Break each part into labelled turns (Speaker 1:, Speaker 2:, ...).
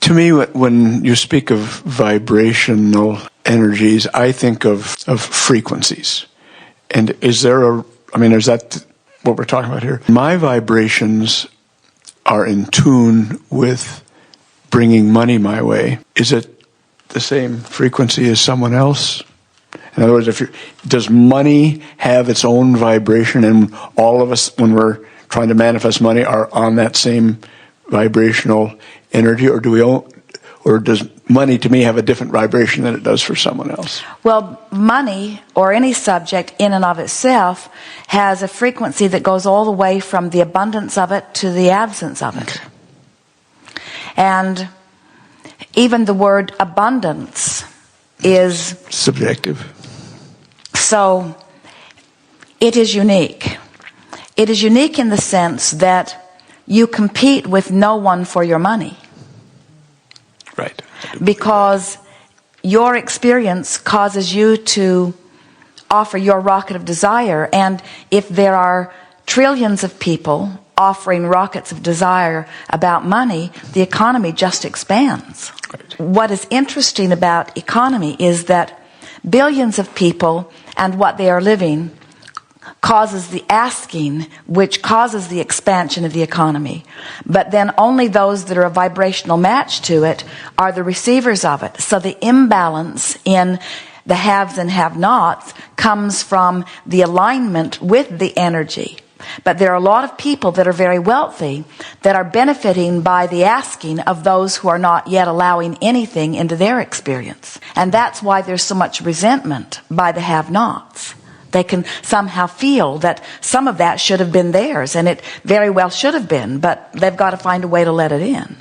Speaker 1: To me, when you speak of vibrational energies, I think of frequencies. And is that what we're talking about here? My vibrations are in tune with bringing money my way. Is it the same frequency as someone else? In other words, does money have its own vibration, and all of us, when we're trying to manifest money, are on that same vibrational energy, or does money to me have a different vibration than it does for someone else?
Speaker 2: Well, money, or any subject in and of itself, has a frequency that goes all the way from the abundance of it to the absence of it. Okay. And even the word abundance is
Speaker 1: subjective.
Speaker 2: So it is unique. It is unique in the sense that you compete with no one for your money.
Speaker 1: Right.
Speaker 2: Because your experience causes you to offer your rocket of desire, and if there are trillions of people offering rockets of desire about money, the economy just expands. Right. What is interesting about economy is that billions of people and what they are living causes the asking, which causes the expansion of the economy. But then only those that are a vibrational match to it are the receivers of it. So the imbalance in the haves and have-nots comes from the alignment with the energy. But there are a lot of people that are very wealthy that are benefiting by the asking of those who are not yet allowing anything into their experience. And that's why there's so much resentment by the have-nots. They can somehow feel that some of that should have been theirs, and it very well should have been, but they've got to find a way to let it in.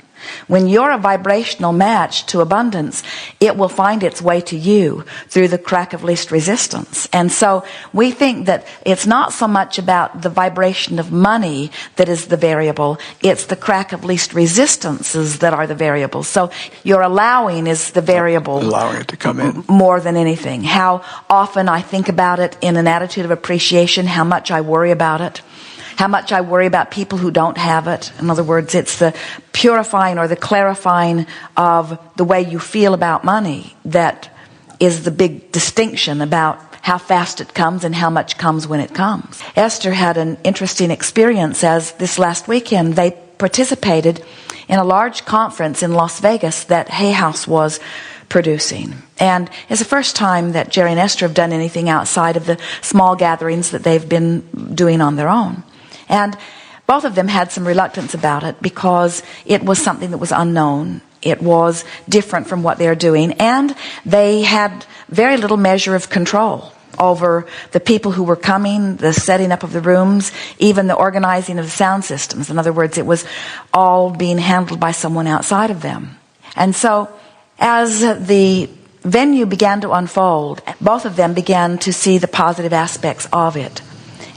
Speaker 2: When you're a vibrational match to abundance, it will find its way to you through the crack of least resistance. And so we think that it's not so much about the vibration of money that is the variable, it's the crack of least resistances that are the variable. So your allowing is the variable.
Speaker 1: Allowing it to come in.
Speaker 2: More than anything. How often I think about it in an attitude of appreciation, how much I worry about it. How much I worry about people who don't have it. In other words, it's the purifying or the clarifying of the way you feel about money that is the big distinction about how fast it comes and how much comes when it comes. Esther had an interesting experience as this last weekend they participated in a large conference in Las Vegas that Hay House was producing. And it's the first time that Jerry and Esther have done anything outside of the small gatherings that they've been doing on their own. And both of them had some reluctance about it because it was something that was unknown. It was different from what they're doing. And they had very little measure of control over the people who were coming, the setting up of the rooms, even the organizing of the sound systems. In other words, it was all being handled by someone outside of them. And so as the venue began to unfold, both of them began to see the positive aspects of it.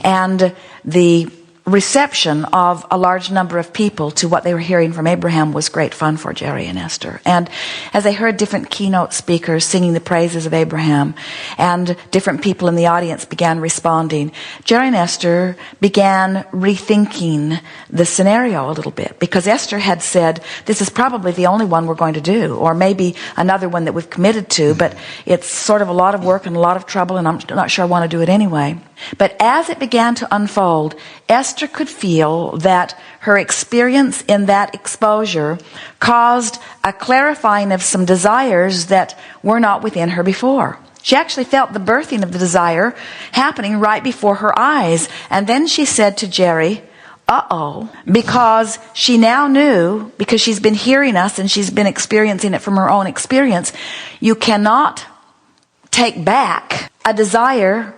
Speaker 2: And the reception of a large number of people to what they were hearing from Abraham was great fun for Jerry and Esther. And as they heard different keynote speakers singing the praises of Abraham, and different people in the audience began responding, Jerry and Esther began rethinking the scenario a little bit, because Esther had said, this is probably the only one we're going to do, or maybe another one that we've committed to, but it's sort of a lot of work and a lot of trouble, and I'm not sure I want to do it anyway. But as it began to unfold, Esther could feel that her experience in that exposure caused a clarifying of some desires that were not within her before. She actually felt the birthing of the desire happening right before her eyes. And then she said to Jerry, uh-oh, because she now knew, because she's been hearing us and she's been experiencing it from her own experience, you cannot take back a desire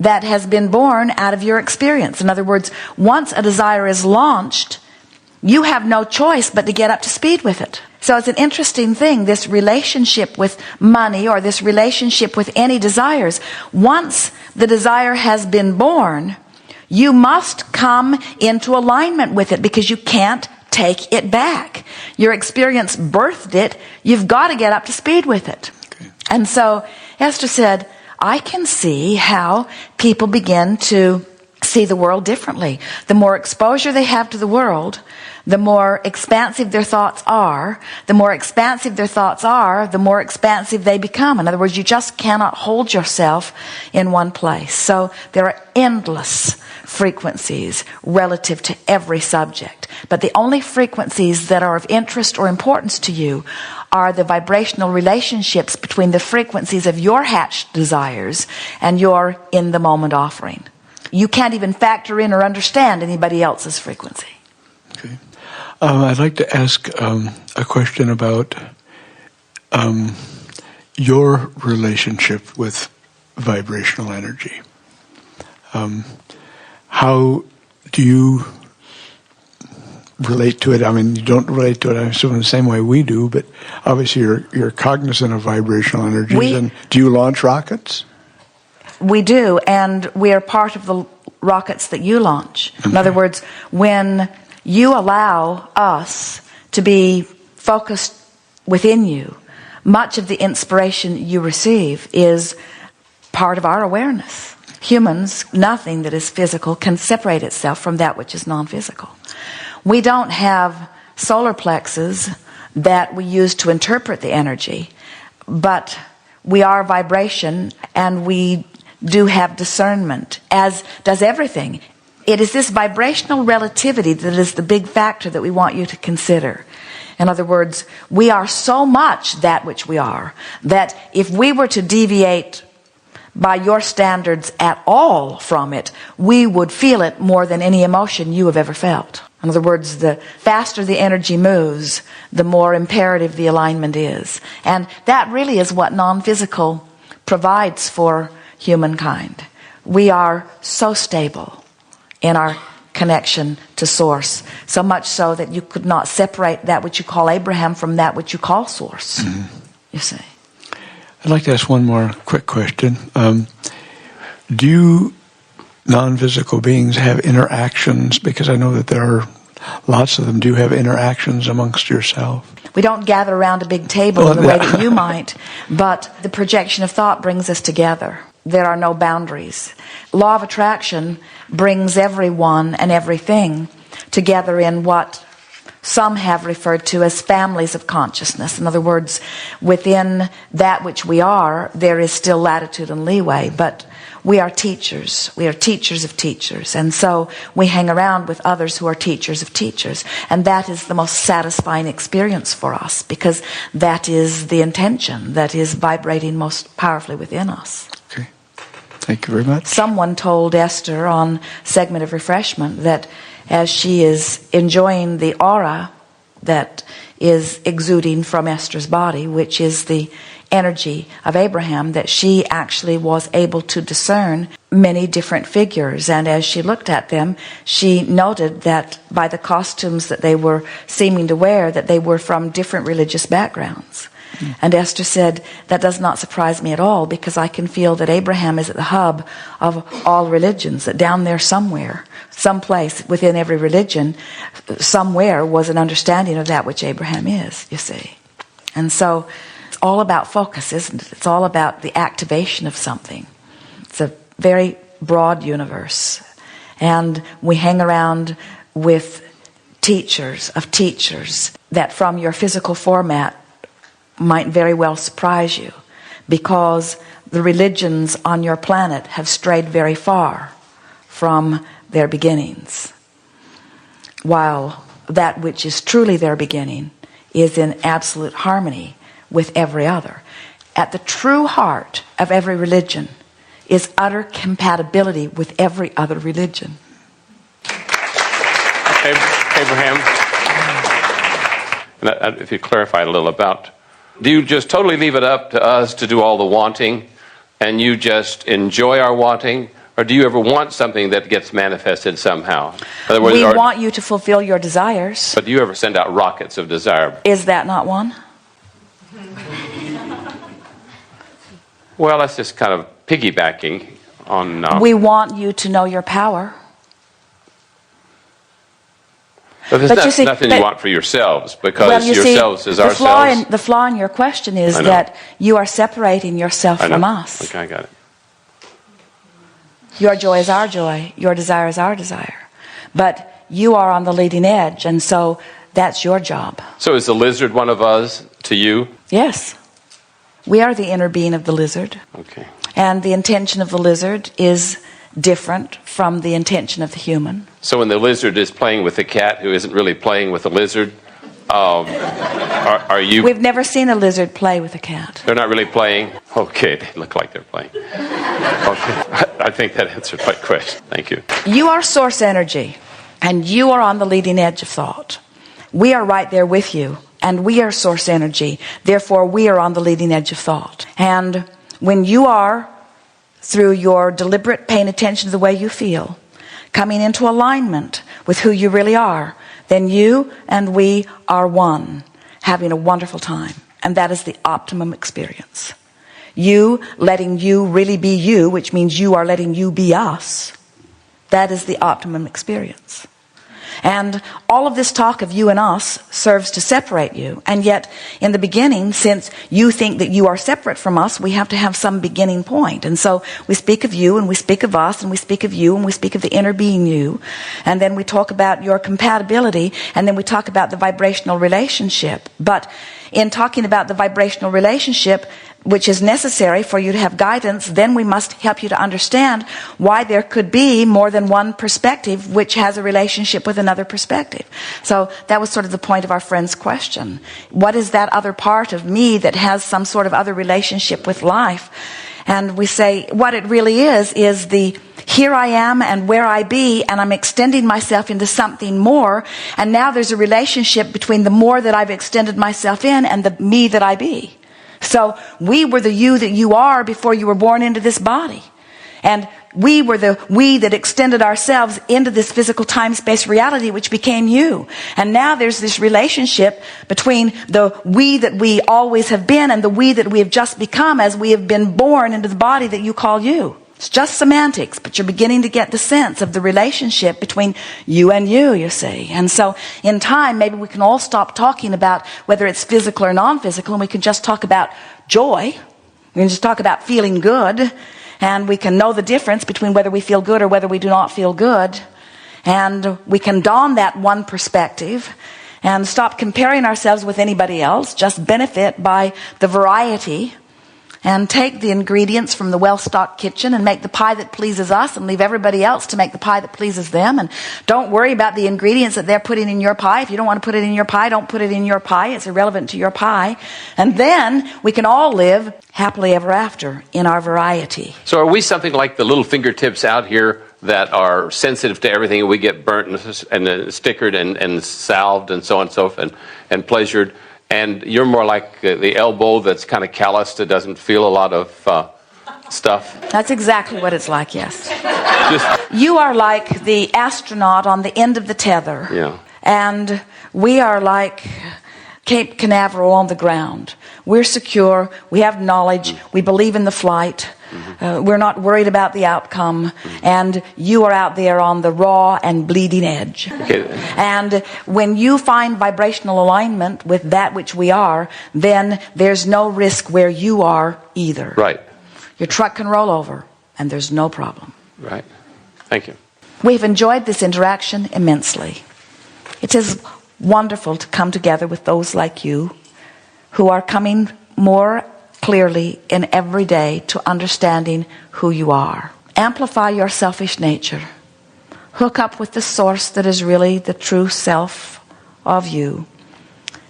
Speaker 2: that has been born out of your experience. In other words, once a desire is launched, you have no choice but to get up to speed with it. So it's an interesting thing, this relationship with money, or this relationship with any desires. Once the desire has been born, you must come into alignment with it, because you can't take it back. Your experience birthed it. You've got to get up to speed with it. Okay. And so Esther said, I can see how people begin to see the world differently. The more exposure they have to the world, the more expansive their thoughts are. The more expansive their thoughts are, the more expansive they become. In other words, you just cannot hold yourself in one place. So there are endless frequencies relative to every subject. But the only frequencies that are of interest or importance to you are the vibrational relationships between the frequencies of your hatched desires and your in-the-moment offering. You can't even factor in or understand anybody else's frequency.
Speaker 1: Okay. I'd like to ask a question about your relationship with vibrational energy. How do you relate to it? I mean, you don't relate to it, I assume, in the same way we do, but obviously you're cognizant of vibrational energies. And do you launch rockets?
Speaker 2: We do, and we are part of the rockets that you launch. Okay. In other words, when you allow us to be focused within you, much of the inspiration you receive is part of our awareness. Humans, nothing that is physical can separate itself from that which is non-physical. We don't have solar plexus that we use to interpret the energy, but we are vibration, and we do have discernment, as does everything. It is this vibrational relativity that is the big factor that we want you to consider. In other words, we are so much that which we are, that if we were to deviate by your standards at all from it, we would feel it more than any emotion you have ever felt. In other words, the faster the energy moves, the more imperative the alignment is. And that really is what non-physical provides for humankind. We are so stable in our connection to Source, so much so that you could not separate that which you call Abraham from that which you call Source. Mm-hmm. You see.
Speaker 1: I'd like to ask one more quick question. Do you non-physical beings have interactions? Because I know that there are lots of them. Do you have interactions amongst yourself?
Speaker 2: We don't gather around a big table in the way that you might, but the projection of thought brings us together. There are no boundaries. Law of attraction brings everyone and everything together in what some have referred to as families of consciousness. In other words, within that which we are, there is still latitude and leeway, but we are teachers. We are teachers of teachers. And so we hang around with others who are teachers of teachers. And that is the most satisfying experience for us, because that is the intention that is vibrating most powerfully within us.
Speaker 1: Okay. Thank you very much.
Speaker 2: Someone told Esther on Segment of Refreshment that as she is enjoying the aura that is exuding from Esther's body, which is the energy of Abraham, that she actually was able to discern many different figures. And as she looked at them, she noted that by the costumes that they were seeming to wear, that they were from different religious backgrounds. And Esther said, that does not surprise me at all, because I can feel that Abraham is at the hub of all religions, that down there somewhere, someplace within every religion, somewhere was an understanding of that which Abraham is, you see. And so it's all about focus, isn't it? It's all about the activation of something. It's a very broad universe. And we hang around with teachers of teachers that from your physical format might very well surprise you, because the religions on your planet have strayed very far from their beginnings, while that which is truly their beginning is in absolute harmony with every other. At the true heart of every religion is utter compatibility with every other religion.
Speaker 3: Abraham, if you clarify a little about, do you just totally leave it up to us to do all the wanting, and you just enjoy our wanting? Or do you ever want something that gets manifested somehow? In other words,
Speaker 2: we want you to fulfill your desires.
Speaker 3: But do you ever send out rockets of desire?
Speaker 2: Is that not one?
Speaker 3: Well, that's just kind of piggybacking on...
Speaker 2: We want you to know your power.
Speaker 3: But there's nothing you want for yourselves, because yourselves is ourselves.
Speaker 2: The flaw in your question is that you are separating yourself from us.
Speaker 3: Okay, I got it.
Speaker 2: Your joy is our joy. Your desire is our desire. But you are on the leading edge, and so that's your job.
Speaker 3: So is the lizard one of us to you?
Speaker 2: Yes. We are the inner being of the lizard.
Speaker 3: Okay.
Speaker 2: And the intention of the lizard is different from the intention of the human.
Speaker 3: So when the lizard is playing with the cat who isn't really playing with the lizard, are you...
Speaker 2: We've never seen a lizard play with a cat.
Speaker 3: They're not really playing? Okay, they look like they're playing. Okay, I think that answered my question. Thank you.
Speaker 2: You are source energy, and you are on the leading edge of thought. We are right there with you, and we are source energy. Therefore, we are on the leading edge of thought. And when you are, through your deliberate paying attention to the way you feel, coming into alignment with who you really are, then you and we are one, having a wonderful time. And that is the optimum experience. You letting you really be you, which means you are letting you be us. That is the optimum experience. And all of this talk of you and us serves to separate you. And yet, in the beginning, since you think that you are separate from us, we have to have some beginning point. And so we speak of you, and we speak of us, and we speak of you, and we speak of the inner being you. And then we talk about your compatibility, and then we talk about the vibrational relationship. But in talking about the vibrational relationship, which is necessary for you to have guidance, then we must help you to understand why there could be more than one perspective which has a relationship with another perspective. So that was sort of the point of our friend's question. What is that other part of me that has some sort of other relationship with life? And we say what it really is the here I am and where I be, and I'm extending myself into something more, and now there's a relationship between the more that I've extended myself in and the me that I be. So we were the you that you are before you were born into this body. And we were the we that extended ourselves into this physical time-space reality which became you. And now there's this relationship between the we that we always have been and the we that we have just become as we have been born into the body that you call you. It's just semantics, but you're beginning to get the sense of the relationship between you and you see. And so in time, maybe we can all stop talking about whether it's physical or non-physical, and we can just talk about joy. We can just talk about feeling good, and we can know the difference between whether we feel good or whether we do not feel good. And we can don that one perspective and stop comparing ourselves with anybody else, just benefit by the variety, and take the ingredients from the well-stocked kitchen and make the pie that pleases us and leave everybody else to make the pie that pleases them. And don't worry about the ingredients that they're putting in your pie. If you don't want to put it in your pie, don't put it in your pie. It's irrelevant to your pie. And then we can all live happily ever after in our variety.
Speaker 3: So are we something like the little fingertips out here that are sensitive to everything, and we get burnt and stickered and salved and so on and so forth and pleasured? And you're more like the elbow that's kind of calloused, that doesn't feel a lot of stuff.
Speaker 2: That's exactly what it's like, yes. You are like the astronaut on the end of the tether.
Speaker 3: Yeah.
Speaker 2: And we are like Cape Canaveral on the ground. We're secure. We have knowledge. We believe in the flight. We're not worried about the outcome. And you are out there on the raw and bleeding edge.
Speaker 3: Okay.
Speaker 2: And when you find vibrational alignment with that which we are, then there's no risk where you are either.
Speaker 3: Right.
Speaker 2: Your truck can roll over, and there's no problem.
Speaker 3: Right. Thank you.
Speaker 2: We've enjoyed this interaction immensely. It is wonderful to come together with those like you who are coming more clearly in every day to understanding who you are. Amplify your selfish nature. Hook up with the source that is really the true self of you.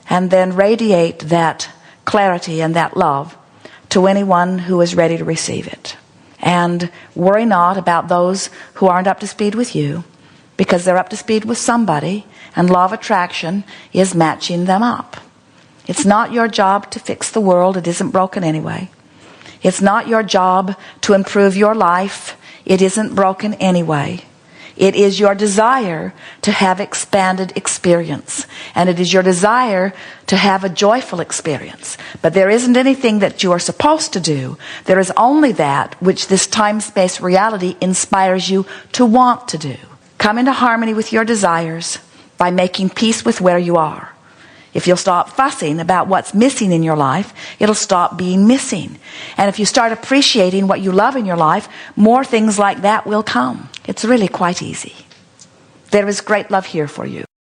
Speaker 2: And then radiate that clarity and that love to anyone who is ready to receive it. And worry not about those who aren't up to speed with you, because they're up to speed with somebody, and law of attraction is matching them up. It's not your job to fix the world. It isn't broken anyway. It's not your job to improve your life. It isn't broken anyway. It is your desire to have expanded experience. And it is your desire to have a joyful experience. But there isn't anything that you are supposed to do. There is only that which this time-space reality inspires you to want to do. Come into harmony with your desires by making peace with where you are. If you'll stop fussing about what's missing in your life, it'll stop being missing. And if you start appreciating what you love in your life, more things like that will come. It's really quite easy. There is great love here for you.